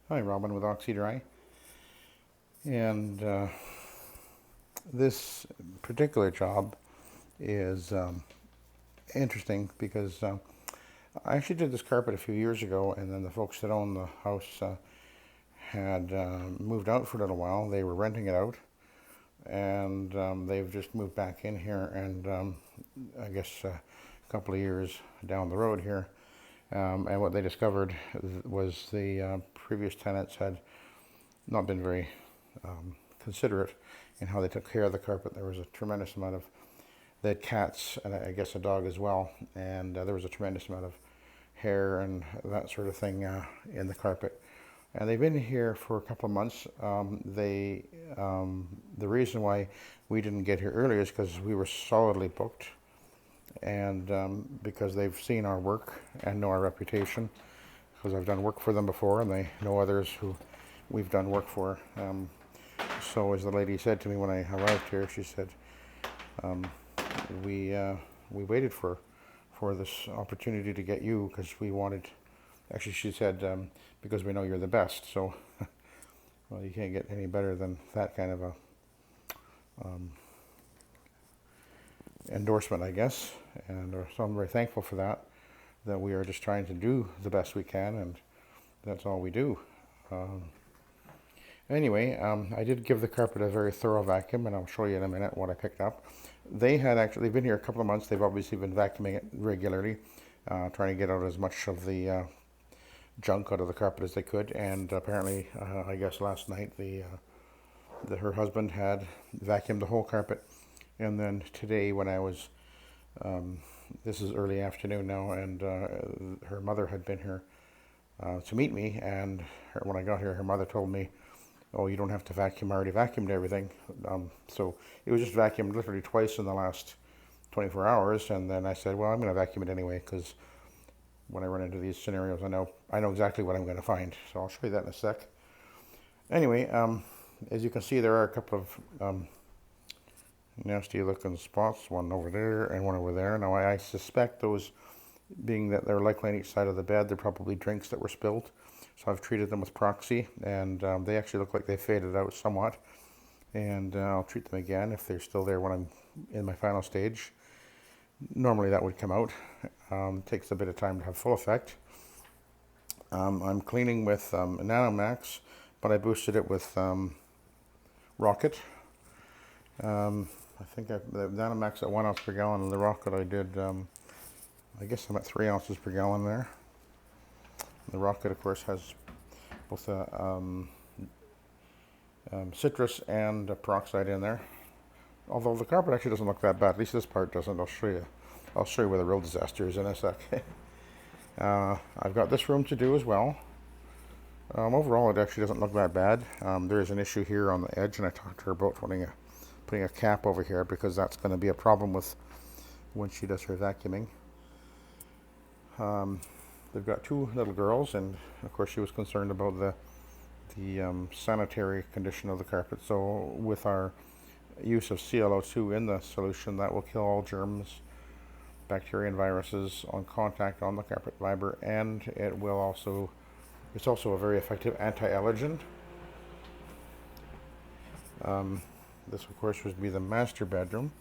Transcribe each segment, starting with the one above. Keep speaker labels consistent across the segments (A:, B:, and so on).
A: Hi, Robin with Oxy-Dry. And this particular job is interesting because I actually did this carpet a few years ago, and then the folks that own the house had moved out for a little while. They were renting it out, and they've just moved back in here, and I guess a couple of years down the road here. And what they discovered was the previous tenants had not been very considerate in how they took care of the carpet. There was a tremendous amount of, they had cats and I guess a dog as well, and there was a tremendous amount of hair and that sort of thing in the carpet. And they've been here for a couple of months. The reason why we didn't get here earlier is because we were solidly booked, and because they've seen our work and know our reputation, because I've done work for them before, and they know others who we've done work for. So as the lady said to me when I arrived here, she said, we waited for this opportunity to get you because we wanted, actually she said, because we know you're the best. So, well, you can't get any better than that kind of a endorsement, I guess. And so I'm very thankful for that we are just trying to do the best we can, and that's all we do. Anyway, I did give the carpet a very thorough vacuum, and I'll show you in a minute what I picked up. They've been here a couple of months. They've obviously been vacuuming it regularly, trying to get out as much of the junk out of the carpet as they could. And apparently, I guess last night, her husband had vacuumed the whole carpet. And then today, when I was, this is early afternoon now, and her mother had been here to meet me. And when I got here, her mother told me, "Oh, you don't have to vacuum. I already vacuumed everything." So it was just vacuumed literally twice in the last 24 hours. And then I said, "Well, I'm going to vacuum it anyway, because when I run into these scenarios, I know exactly what I'm going to find." So I'll show you that in a sec. Anyway, as you can see, there are a couple of nasty looking spots, one over there and one over there. Now I suspect those, being that they're likely on each side of the bed, they're probably drinks that were spilled. So I've treated them with Proxy, and they actually look like they faded out somewhat. And I'll treat them again if they're still there when I'm in my final stage. Normally that would come out. It takes a bit of time to have full effect. I'm cleaning with Nanomax, but I boosted it with Rocket. I think the Nanomax at 1 ounce per gallon, and the Rocket I did, I guess I'm at 3 ounces per gallon there. The Rocket, of course, has both a citrus and a peroxide in there. Although the carpet actually doesn't look that bad. At least this part doesn't. I'll show you where the real disaster is in a sec. I've got this room to do as well. Overall, it actually doesn't look that bad. There is an issue here on the edge, and I talked to her about putting a cap over here, because that's going to be a problem with when she does her vacuuming. They've got two little girls, and of course she was concerned about the sanitary condition of the carpet. So with our use of ClO2 in the solution, that will kill all germs, bacteria and viruses on contact on the carpet fiber, and it's also a very effective anti-allergen. This of course would be the master bedroom,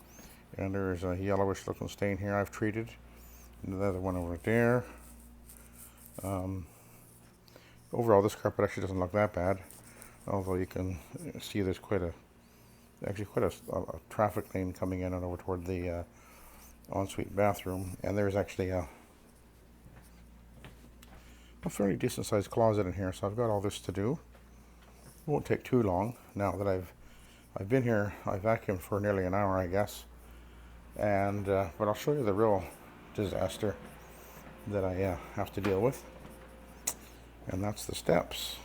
A: and there's a yellowish looking stain here I've treated, and the other one over there. Overall, this carpet actually doesn't look that bad, although you can see there's quite a traffic lane coming in and over toward the ensuite bathroom, and there's actually a fairly decent sized closet in here. So I've got all this to do. It won't take too long now that I've been here. I vacuumed for nearly an hour, I guess, and but I'll show you the real disaster that I have to deal with, and that's the steps.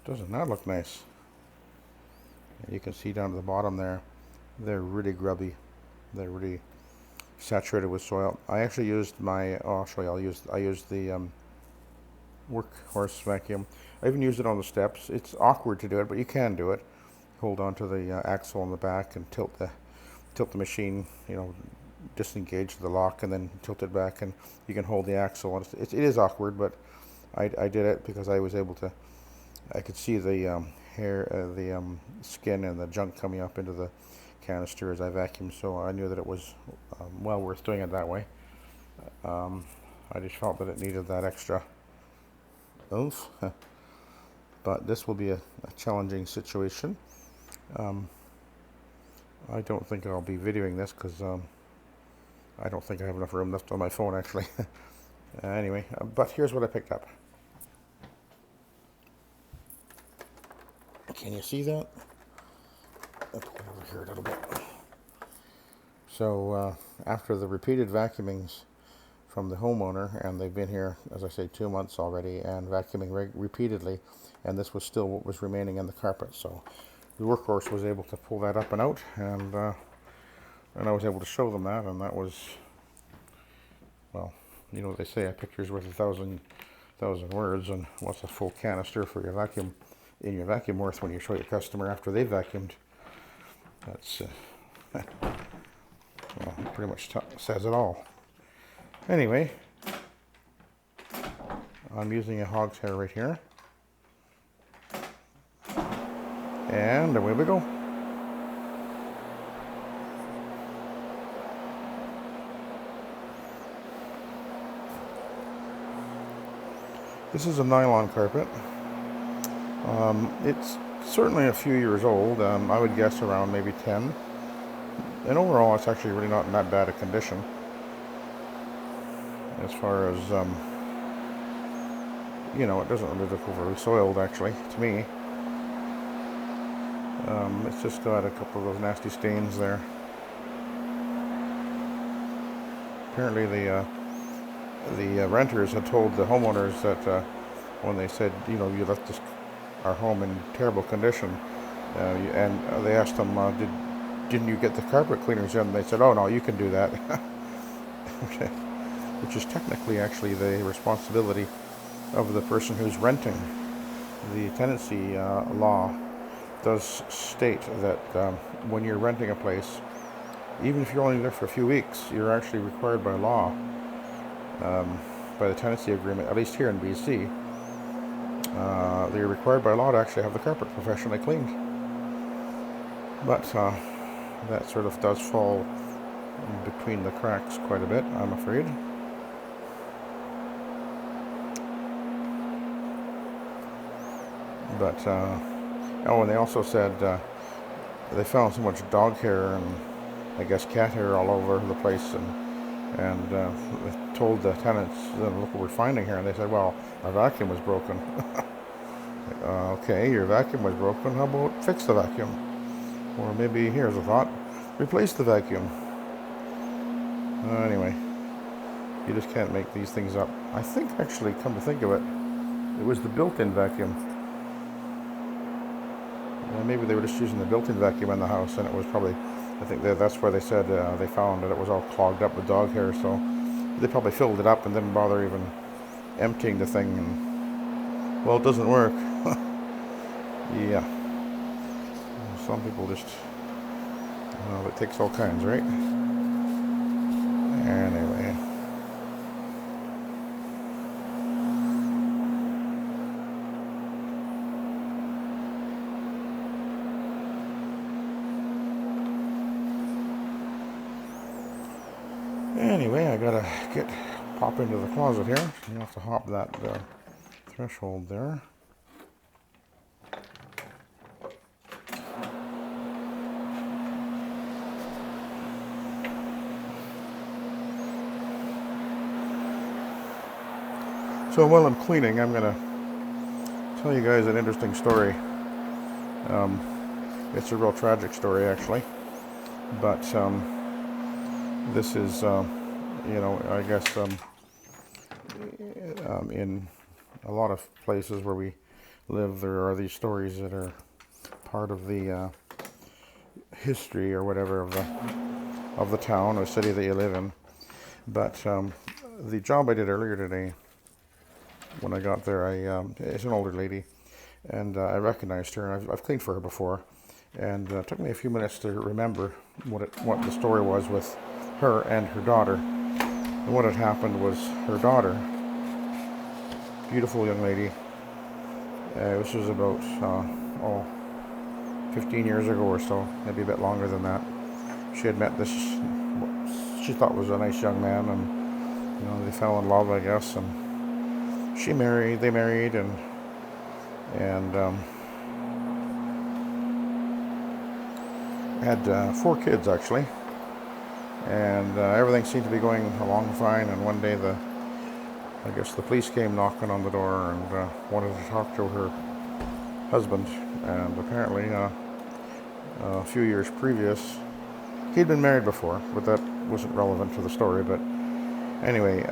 A: Doesn't that look nice? You can see down to the bottom there, they're really grubby. They're really saturated with soil. I actually used I'll show you. I used the workhorse vacuum. I even used it on the steps. It's awkward to do it, but you can do it. Hold on to the axle on the back and tilt the machine, disengage the lock and then tilt it back, and you can hold the axle. It is awkward, but I did it because I was able to, I could see the hair, the skin and the junk coming up into the canister as I vacuumed, so I knew that it was well worth doing it that way. I just felt that it needed that extra oomph. But this will be a challenging situation. I don't think I'll be videoing this because I don't think I have enough room left on my phone actually. Anyway, but here's what I picked up. Can you see that? Let's go over here a little bit. So after the repeated vacuumings from the homeowner, and they've been here, as I say, 2 months already, and vacuuming repeatedly, and this was still what was remaining in the carpet. So the workhorse was able to pull that up and out, and I was able to show them that, and that was, well, you know what they say, a picture's worth a thousand words, and what's a full canister for your vacuum in your vacuum worth when you show your customer after they've vacuumed? That's well, pretty much says it all. Anyway, I'm using a hog's hair right here, and away we go. This is a nylon carpet. It's certainly a few years old. I would guess around maybe 10. And overall, it's actually really not in that bad a condition. As far as, you know, it doesn't really look overly soiled, actually, to me. It's just got a couple of those nasty stains there. Apparently the renters had told the homeowners that when they said, you know, you left our home in terrible condition, and they asked them, didn't you get the carpet cleaners in? And they said, oh no, you can do that. Which is technically actually the responsibility of the person who's renting. The tenancy law does state that when you're renting a place, even if you're only there for a few weeks, you're actually required by law, by the tenancy agreement, at least here in BC, they're required by law to actually have the carpet professionally cleaned. But that sort of does fall between the cracks quite a bit, I'm afraid. But, oh, and they also said they found so much dog hair and I guess cat hair all over the place, and they told the tenants, look what we're finding here, and they said, well, our vacuum was broken. Okay, your vacuum was broken, how about fix the vacuum? Or maybe, here's a thought, replace the vacuum. Anyway, you just can't make these things up. I think, actually, come to think of it, it was the built-in vacuum. Maybe they were just using the built-in vacuum in the house, and it was probably, I think that's where they said they found that it was all clogged up with dog hair, so they probably filled it up and didn't bother even emptying the thing, and, well, it doesn't work. Yeah. Some people just, well, it takes all kinds, right? Anyway. Anyway, I gotta pop into the closet here. You have to hop that threshold there. So while I'm cleaning, I'm gonna tell you guys an interesting story. It's a real tragic story, actually, but this is, you know, I guess in a lot of places where we live, there are these stories that are part of the history or whatever of the town or city that you live in. But the job I did earlier today, when I got there, it's an older lady, and I recognized her, and I've cleaned for her before, and it took me a few minutes to remember what the story was with her and her daughter. And what had happened was her daughter beautiful young lady. This was about 15 years ago or so, maybe a bit longer than that. She had met this, she thought was a nice young man, and they fell in love, I guess, and they married, and had 4 kids actually, and everything seemed to be going along fine. And one day, I guess the police came knocking on the door and wanted to talk to her husband. And apparently, a few years previous, he'd been married before, but that wasn't relevant to the story. But anyway,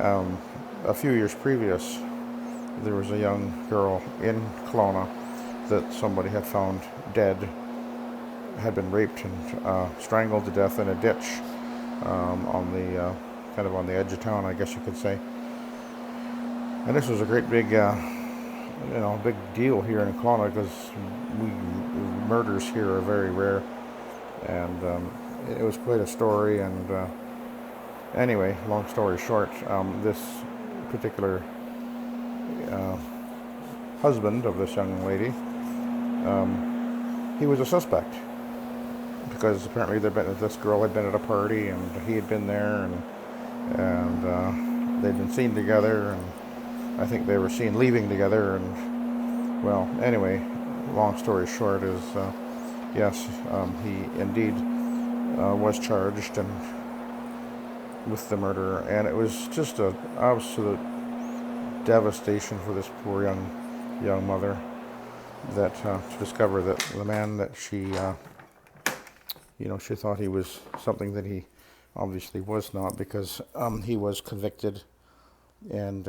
A: a few years previous, there was a young girl in Kelowna that somebody had found dead, had been raped and strangled to death in a ditch on the kind of on the edge of town, I guess you could say. And this was a great big, big deal here in Kelowna, because murders here are very rare, and it was quite a story. And anyway, long story short, this particular husband of this young lady, he was a suspect, because apparently this girl had been at a party and he had been there, and they'd been seen together, and I think they were seen leaving together. And well, anyway, long story short is yes, he indeed was charged and with the murder, and it was just an absolute devastation for this poor young mother, that to discover that the man that she she thought he was something that he obviously was not, because he was convicted, and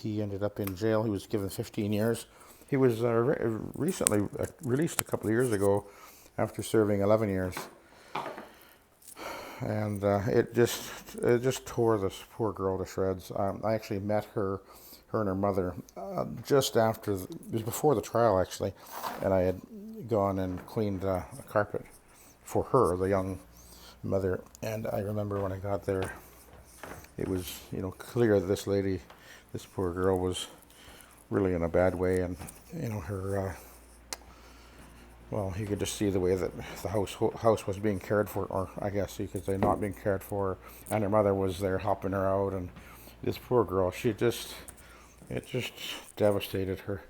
A: he ended up in jail. He was given 15 years. He was recently released a couple of years ago after serving 11 years. And it just tore this poor girl to shreds. I actually met her and her mother just after, it was before the trial actually, and I had gone and cleaned a carpet for her, the young mother. And I remember when I got there, it was clear that this poor girl was really in a bad way, and her well, you could just see the way that the house was being cared for, or I guess you could say not being cared for, and her mother was there helping her out. And this poor girl, it just devastated her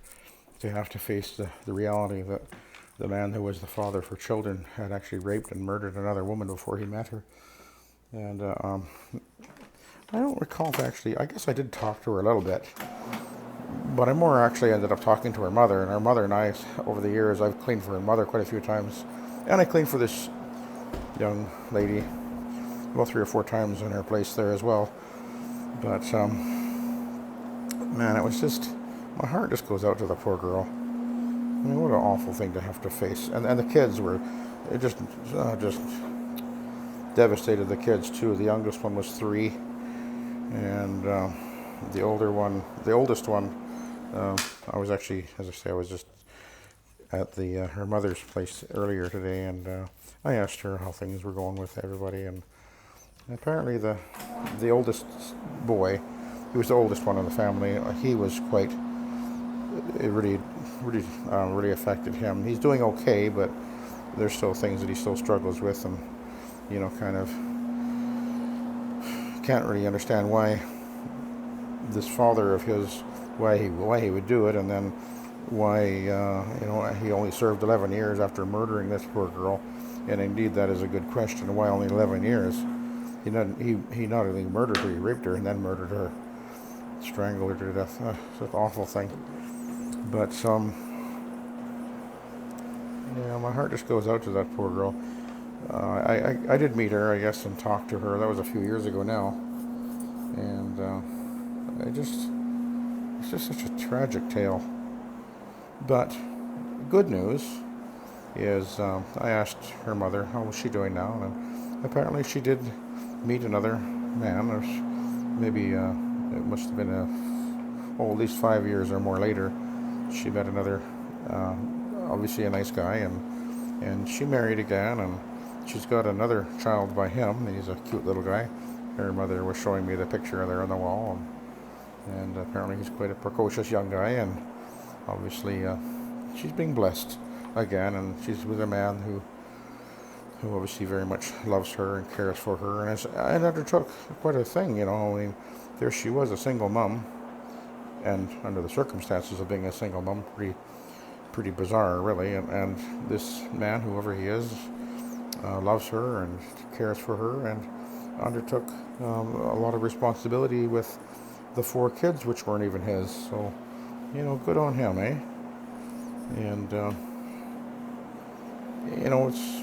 A: to have to face the reality that the man who was the father for children had actually raped and murdered another woman before he met her. And I don't recall if actually, I guess I did talk to her a little bit, but I more actually ended up talking to her mother. And her mother and I, over the years, I've cleaned for her mother quite a few times, and I cleaned for this young lady about 3 or 4 times in her place there as well. But man, it was just, my heart just goes out to the poor girl. I mean, what an awful thing to have to face. And the kids were, it just devastated the kids too. The youngest one was 3, and the oldest one, I was actually, as I say, I was just at her mother's place earlier today, and I asked her how things were going with everybody. And apparently the oldest boy, he was the oldest one in the family, he was quite, it really affected him. He's doing okay, but there's still things that he still struggles with, and kind of can't really understand why this father of his, why he would do it, and then why he only served 11 years after murdering this poor girl. And indeed, that is a good question. Why only 11 years? He not only murdered her, he raped her and then murdered her, strangled her to death. It's an awful thing. But my heart just goes out to that poor girl. I did meet her, I guess, and talk to her. That was a few years ago now, and it's just such a tragic tale. But good news is, I asked her mother how was she doing now, and apparently she did meet another man. There's maybe it must have been at least 5 years or more later. She met another, obviously a nice guy, and she married again, and she's got another child by him. He's a cute little guy. Her mother was showing me the picture there on the wall, and apparently he's quite a precocious young guy, and obviously she's being blessed again, and she's with a man who obviously very much loves her and cares for her, and undertook quite a thing, you know. I mean, there she was, a single mom, and under the circumstances of being a single mom, pretty bizarre, really. And this man, whoever he is, loves her and cares for her, and undertook a lot of responsibility with the 4 kids, which weren't even his. So, you know, good on him, eh? And you know, it's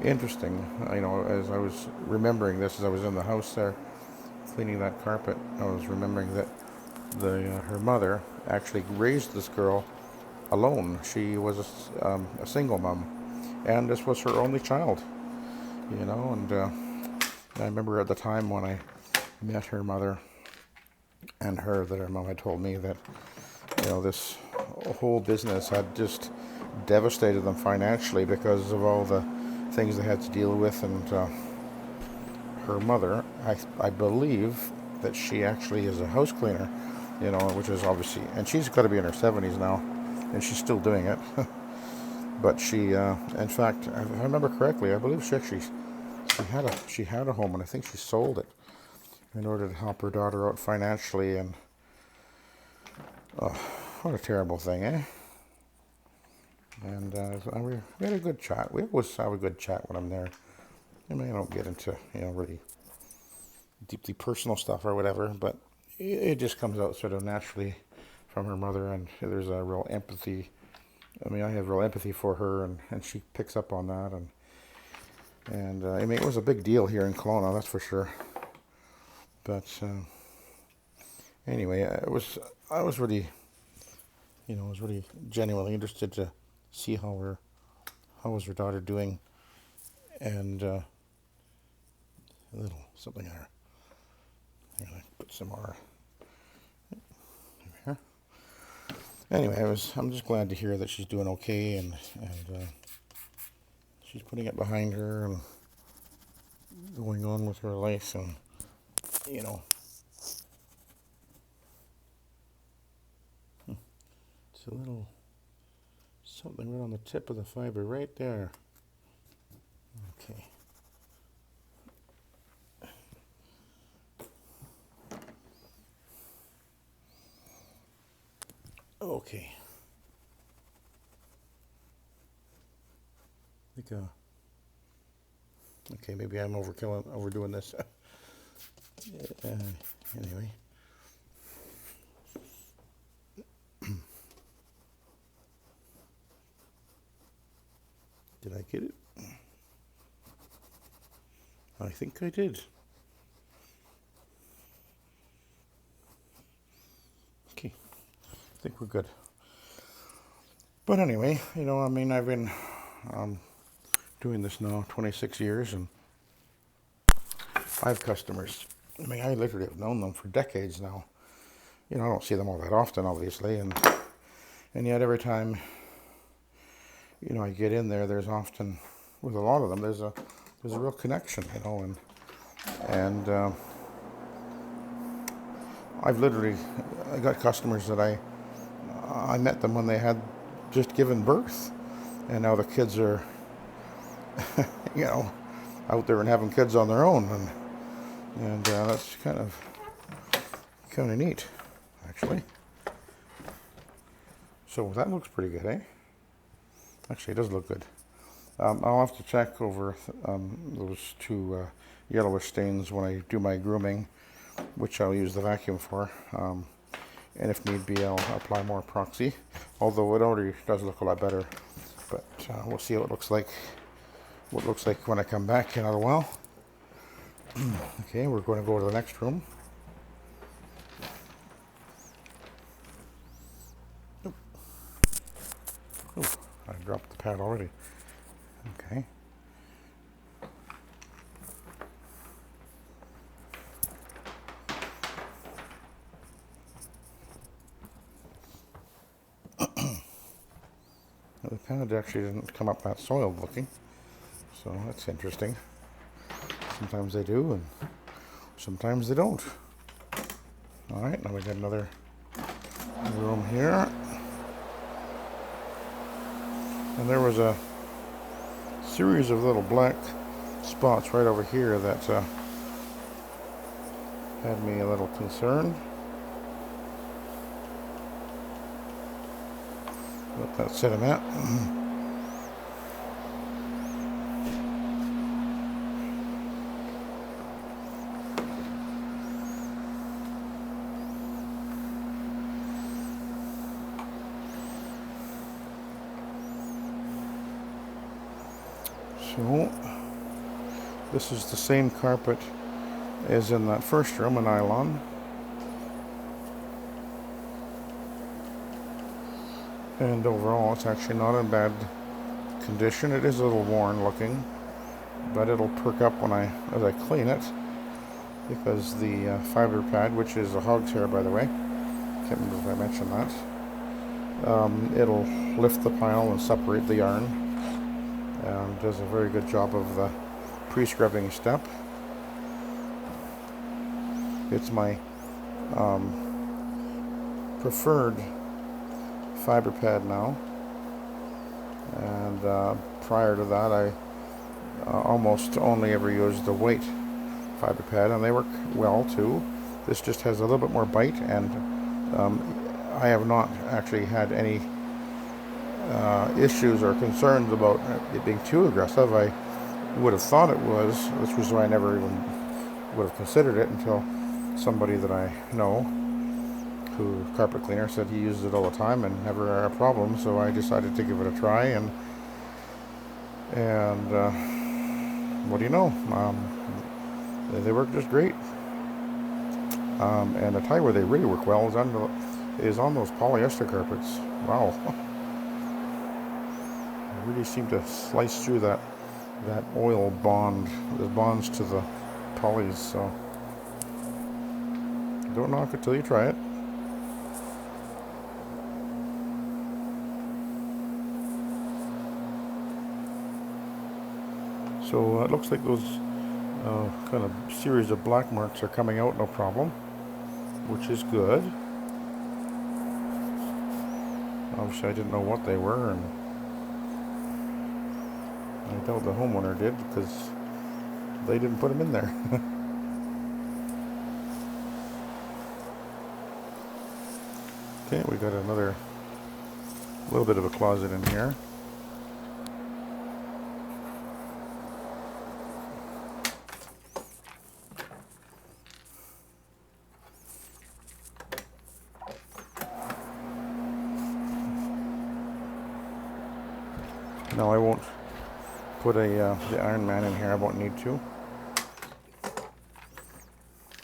A: interesting. You know, as I was remembering this, as I was in the house there cleaning that carpet, I was remembering that her mother actually raised this girl alone. She was a single mom, and this was her only child. You know, and I remember at the time when I met her mother and that her mom had told me that, you know, this whole business had just devastated them financially because of all the things they had to deal with. And her mother, I believe that she actually is a house cleaner, you know, which is obviously, and she's got to be in her 70s now, and she's still doing it. But she, in fact, if I remember correctly, I believe she had a home, and I think she sold it in order to help her daughter out financially. And what a terrible thing, eh? And we had a good chat. We always have a good chat when I'm there. I mean, I don't get into, you know, really deeply personal stuff or whatever, but it just comes out sort of naturally from her mother, and there's a real empathy. I mean, I have real empathy for her, and she picks up on that, and I mean, it was a big deal here in Kelowna, that's for sure. But anyway, I was really, you know, I was really genuinely interested to see how was her daughter doing, and a little something there. I'm gonna put some more here. Anyway, I'm just glad to hear that she's doing okay, and she's putting it behind her and going on with her life, and you know, it's a little something right on the tip of the fiber right there. Okay. Okay. I think, okay, maybe I'm overdoing this. Anyway. Did I get it? I think I did. Okay, I think we're good. But anyway, you know, I mean, I've been doing this now 26 years, and 5 customers. I mean, I literally have known them for decades now. You know, I don't see them all that often, obviously, and yet every time, you know, I get in there, there's often, with a lot of them, there's a real connection, you know, and I got customers that I met them when they had just given birth, and now the kids are, you know, out there and having kids on their own, and that's kind of neat, actually. So that looks pretty good, eh? Actually, it does look good. I'll have to check over those 2 yellowish stains when I do my grooming, which I'll use the vacuum for. And if need be, I'll apply more epoxy, although it already does look a lot better. But we'll see what it looks like. When I come back in a little while. Okay, we're going to go to the next room. Oh, I dropped the pad already. Okay. The pad actually didn't come up that soiled looking, so that's interesting. Sometimes they do, and sometimes they don't. Alright, now we got another room here. And there was a series of little black spots right over here that had me a little concerned. Let that sit a minute. So, this is the same carpet as in that first room, a nylon. And overall, it's actually not in bad condition. It is a little worn looking, but it'll perk up as I clean it, because the fiber pad, which is a hog's hair, by the way, can't remember if I mentioned that, it'll lift the pile and separate the yarn. Does a very good job of the pre-scrubbing step. It's my preferred fiber pad now, and prior to that I almost only ever used the white fiber pad, and they work well too. This just has a little bit more bite, and I have not actually had any issues or concerns about it being too aggressive. I would have thought it was, which was why I never even would have considered it until somebody that I know, who carpet cleaner, said he uses it all the time and never had a problem. So I decided to give it a try, and what do you know? They work just great. And I tell you where they really work well is on those polyester carpets. Wow. They really seem to slice through that oil bond, the bonds to the polys. So don't knock it till you try it. So it looks like those kind of series of black marks are coming out no problem, which is good. Obviously I didn't know what they were, and I doubt the homeowner did, because they didn't put them in there. Okay, we got another little bit of a closet in here. No, I won't put the Iron Man in here. I won't need to.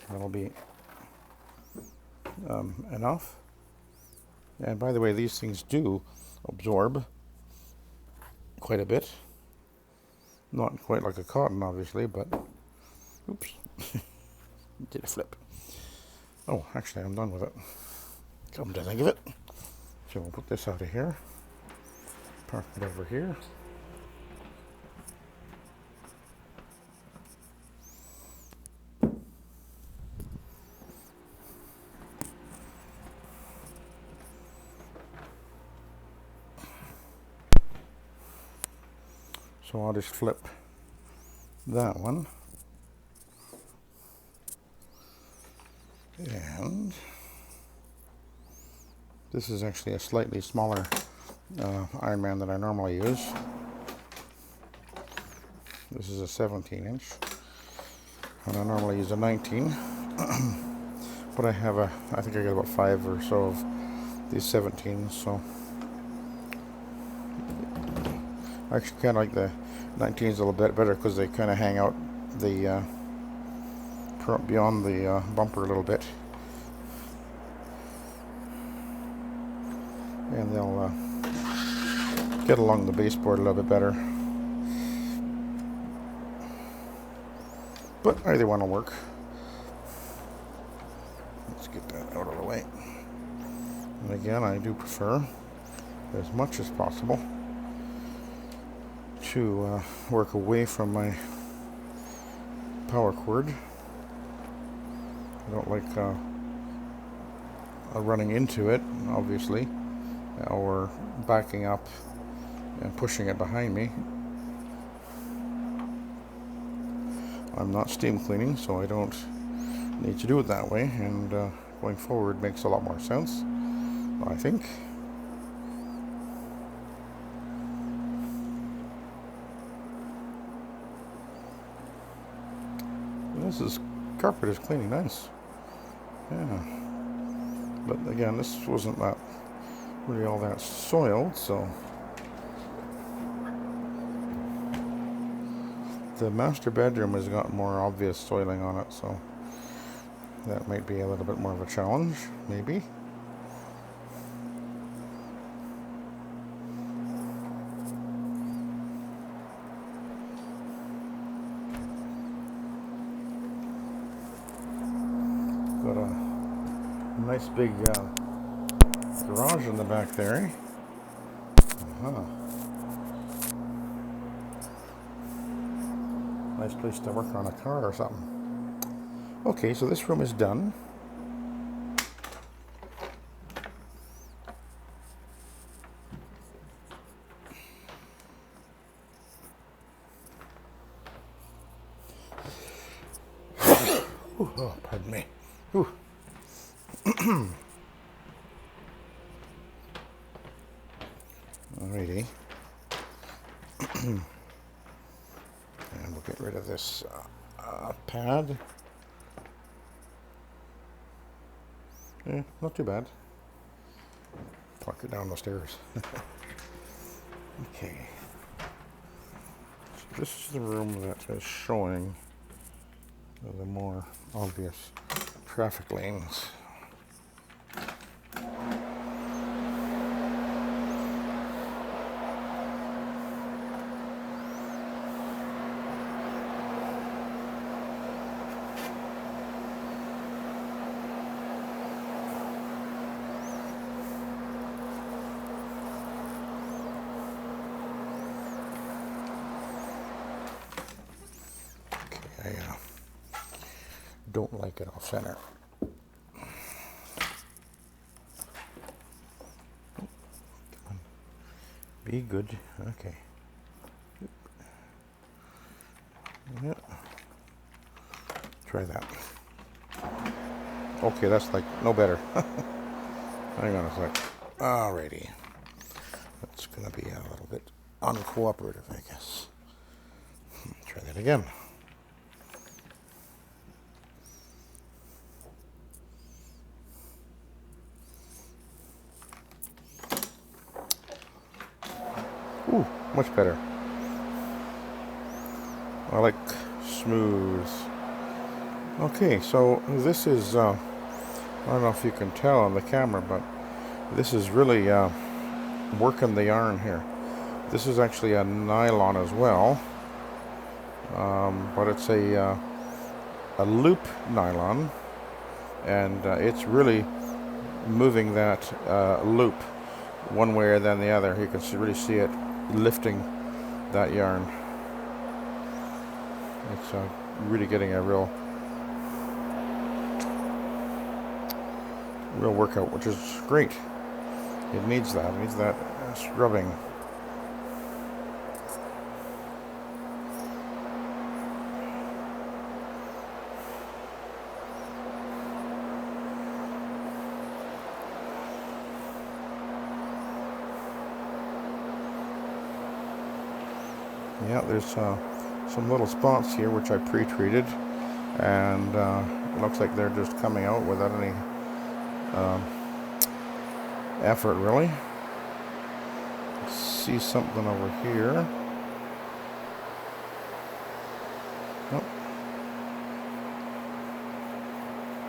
A: That'll be enough. And by the way, these things do absorb quite a bit. Not quite like a cotton, obviously, but oops, did a flip. Oh, actually, I'm done with it. Come to think of it. So we'll put this out of here. Park it over here. So I'll just flip that one. And this is actually a slightly smaller Iron Man that I normally use. This is a 17-inch, and I normally use a 19. But I think I got about 5 or so of these 17s, so I actually kind of like the 19s a little bit better, because they kind of hang out the beyond the bumper a little bit, and they'll get along the baseboard a little bit better. But either one will work. Let's get that out of the way. And again, I do prefer, as much as possible, to work away from my power cord. I don't like running into it, obviously, or backing up and pushing it behind me. I'm not steam cleaning, so I don't need to do it that way, and going forward makes a lot more sense, I think. This carpet is cleaning nice. Yeah. But again, this wasn't that really all that soiled, so the master bedroom has got more obvious soiling on it, so that might be a little bit more of a challenge, maybe. Got a nice big garage in the back there. Uh-huh. Nice place to work on a car or something. Okay, so this room is done. Ooh, oh, pardon me. Ooh. Alrighty. And we'll get rid of this pad. Yeah, not too bad. Park it down the stairs. Okay. So this is the room that is showing the more obvious traffic lanes. I don't like it off center. Come on. Be good. Okay. Yeah. Try that. Okay, that's like no better. Hang on a sec. Alrighty. That's gonna be a little bit uncooperative, I guess. Try that again. Ooh, much better. I like smooth. Okay, so this is, I don't know if you can tell on the camera, but this is really working the yarn here. This is actually a nylon as well, but it's a loop nylon, and it's really moving that loop one way or then the other. You can really see it lifting that yarn. It's really getting a real workout, which is great. It needs that. It needs that scrubbing. Yeah, there's some little spots here which I pre-treated, and it looks like they're just coming out without any effort, really. See something over here. Nope.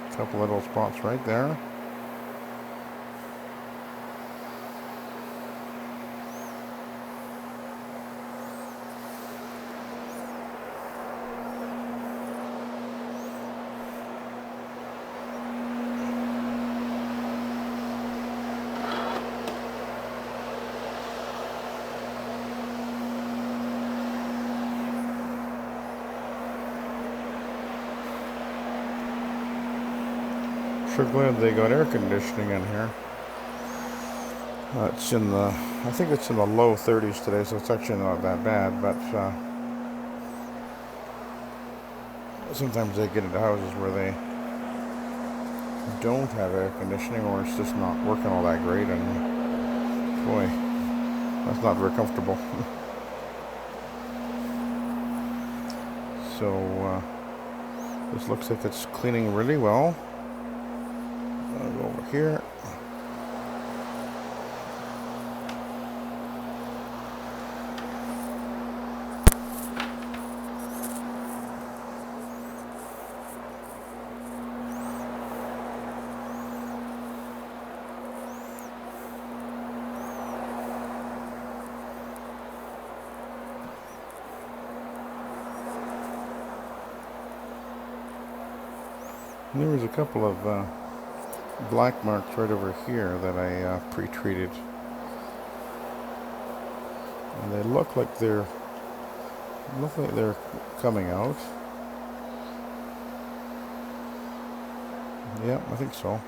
A: A couple little spots right there. sure glad they got air conditioning in here. It's in the, I think it's in the low 30s today, so it's actually not that bad, but sometimes they get into houses where they don't have air conditioning, or it's just not working all that great, and boy, that's not very comfortable. So this looks like it's cleaning really well. I'll go over here. And there was a couple of black marks right over here that I pre-treated, and they look like they're coming out. Yeah, I think so.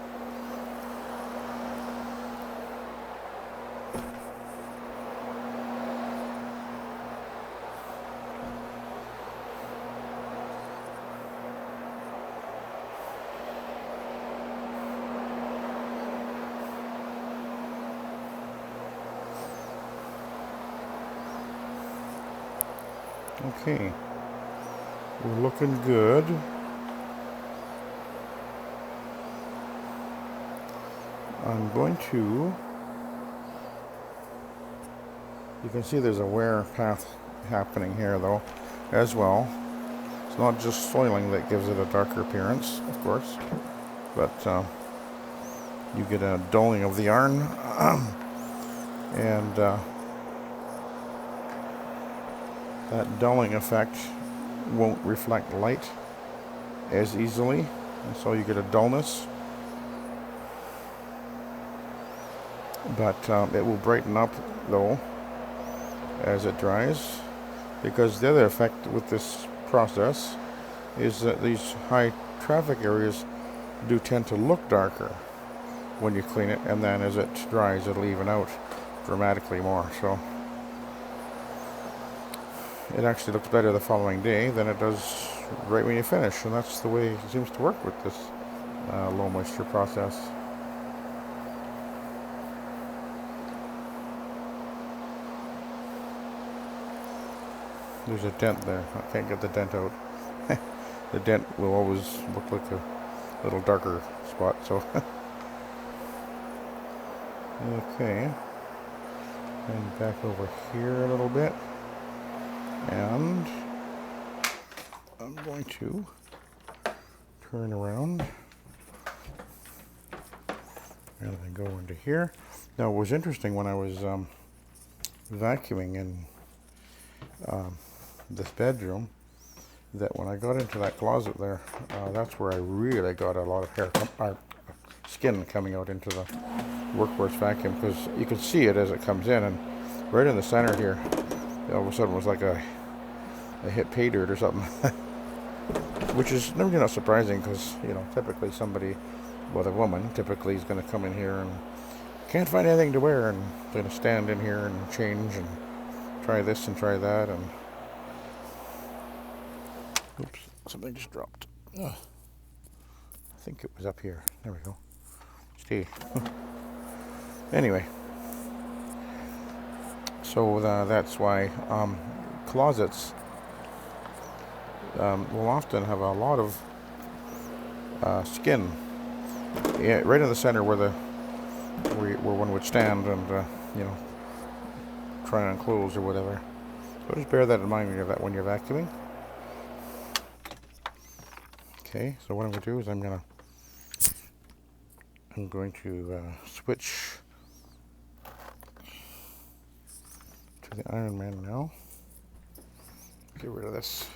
A: Okay, we're looking good. I'm going to, you can see there's a wear path happening here though, as well. It's not just soiling that gives it a darker appearance, of course, but you get a dulling of the yarn, and that dulling effect won't reflect light as easily, and so you get a dullness. But it will brighten up though as it dries, because the other effect with this process is that these high traffic areas do tend to look darker when you clean it, and then as it dries it'll even out dramatically more. So it actually looks better the following day than it does right when you finish, and that's the way it seems to work with this low moisture process. There's a dent there. I can't get the dent out. The dent will always look like a little darker spot, so. Okay. And back over here a little bit. And I'm going to turn around and then go into here. Now, it was interesting when I was vacuuming in this bedroom, that when I got into that closet there, that's where I really got a lot of hair, skin coming out into the workforce vacuum, because you could see it as it comes in, and right in the center here, all of a sudden was like a hit pay dirt or something. Which is really not surprising, because, you know, typically somebody, well, a woman typically is going to come in here and can't find anything to wear, and going to stand in here and change and try this and try that, and oops, something just dropped. Ugh. I think it was up here. There we go. See. Anyway, so that's why closets will often have a lot of skin, right in the center where where one would stand and you know, try on clothes or whatever. So just bear that in mind when you're vacuuming. Okay, so what I'm going to do is I'm going to switch to the Iron Man now. Get rid of this.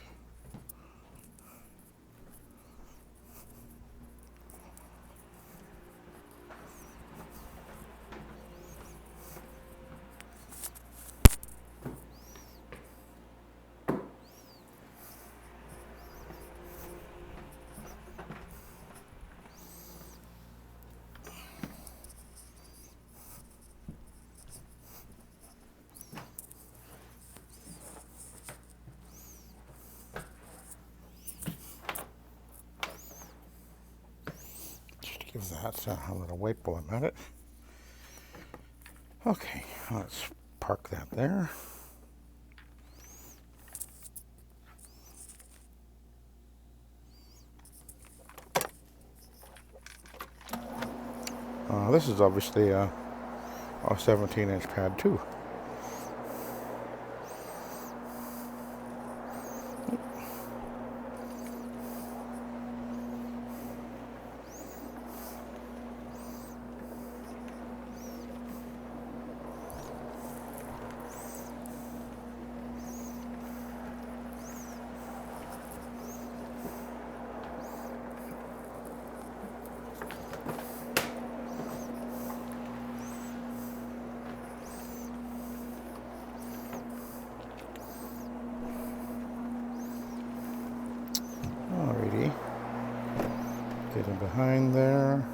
A: give that a little wipe while I'm at it. Okay, let's park that there. This is obviously a 17-inch pad too. Alrighty, get in behind there.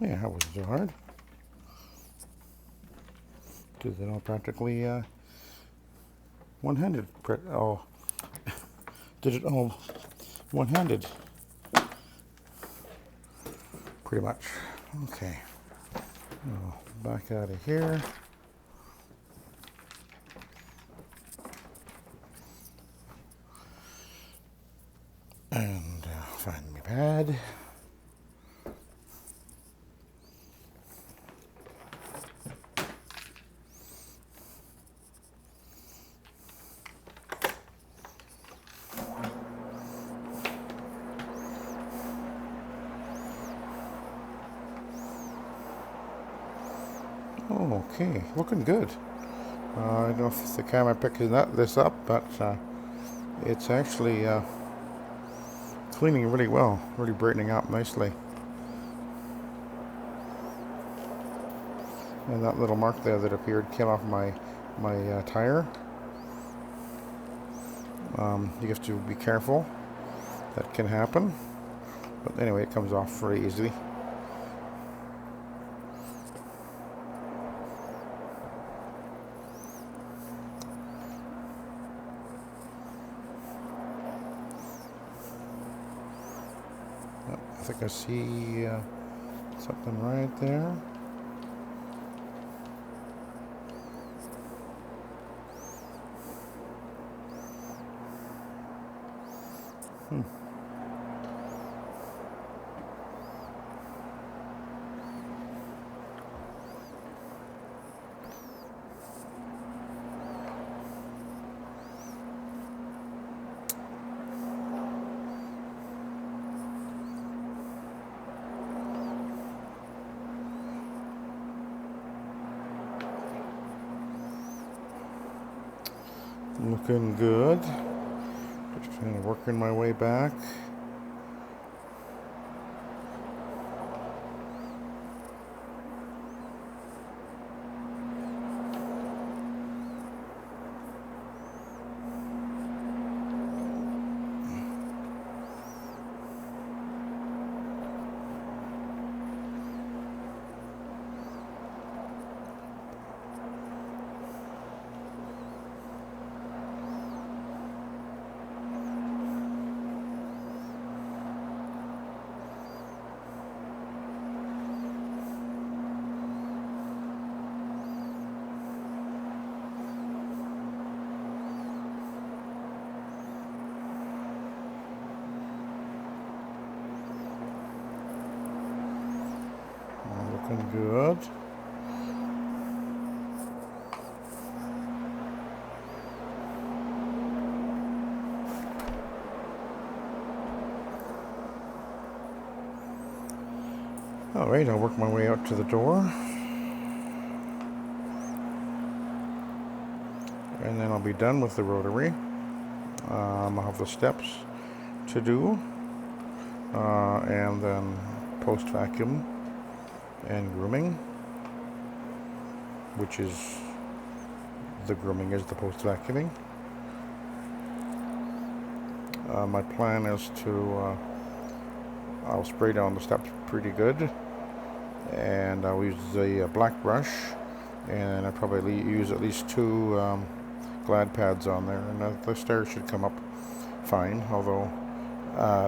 A: Yeah, that wasn't so hard. Did it all practically one-handed. Oh, did it all one-handed. Pretty much. Okay. Back out of here. And find my pad. Okay, looking good. I don't know if the camera picking this up, but it's actually cleaning really well, really brightening up nicely. And that little mark there that appeared came off my tire. You have to be careful. That can happen. But anyway, it comes off very easily. I think I see something right there. Looking good. Just kind of working my way back. Looking good. All right, I'll work my way out to the door. And then I'll be done with the rotary. I'll have the steps to do. And then post-vacuum and grooming, which is the grooming is the post-vacuuming. My plan is to I'll spray down the steps pretty good, and I'll use the black brush and I probably use at least two Glad pads on there, and the stairs should come up fine, although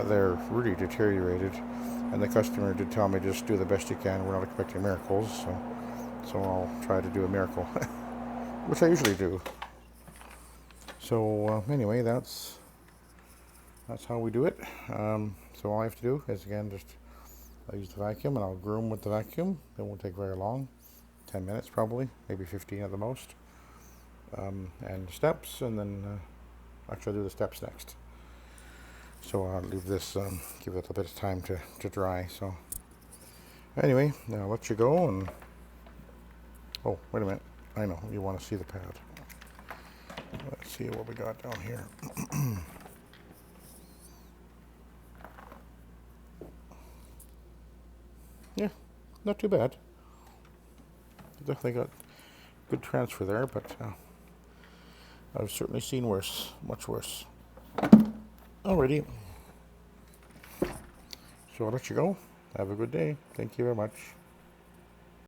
A: they're really deteriorated, and the customer did tell me just do the best you can. We're not expecting miracles, so I'll try to do a miracle, which I usually do. So anyway, that's how we do it. So all I have to do is, again, just I'll use the vacuum and I'll groom with the vacuum. It won't take very long, 10 minutes probably, maybe 15 at the most. And steps, and then actually I'll do the steps next. So I'll leave this, give it a bit of time to dry. So anyway, now I'll let you go. And oh, wait a minute, I know you want to see the pad. Let's see what we got down here. Yeah, not too bad. Definitely got good transfer there, but I've certainly seen worse, much worse. Alrighty. So I'll let you go. Have a good day. Thank you very much.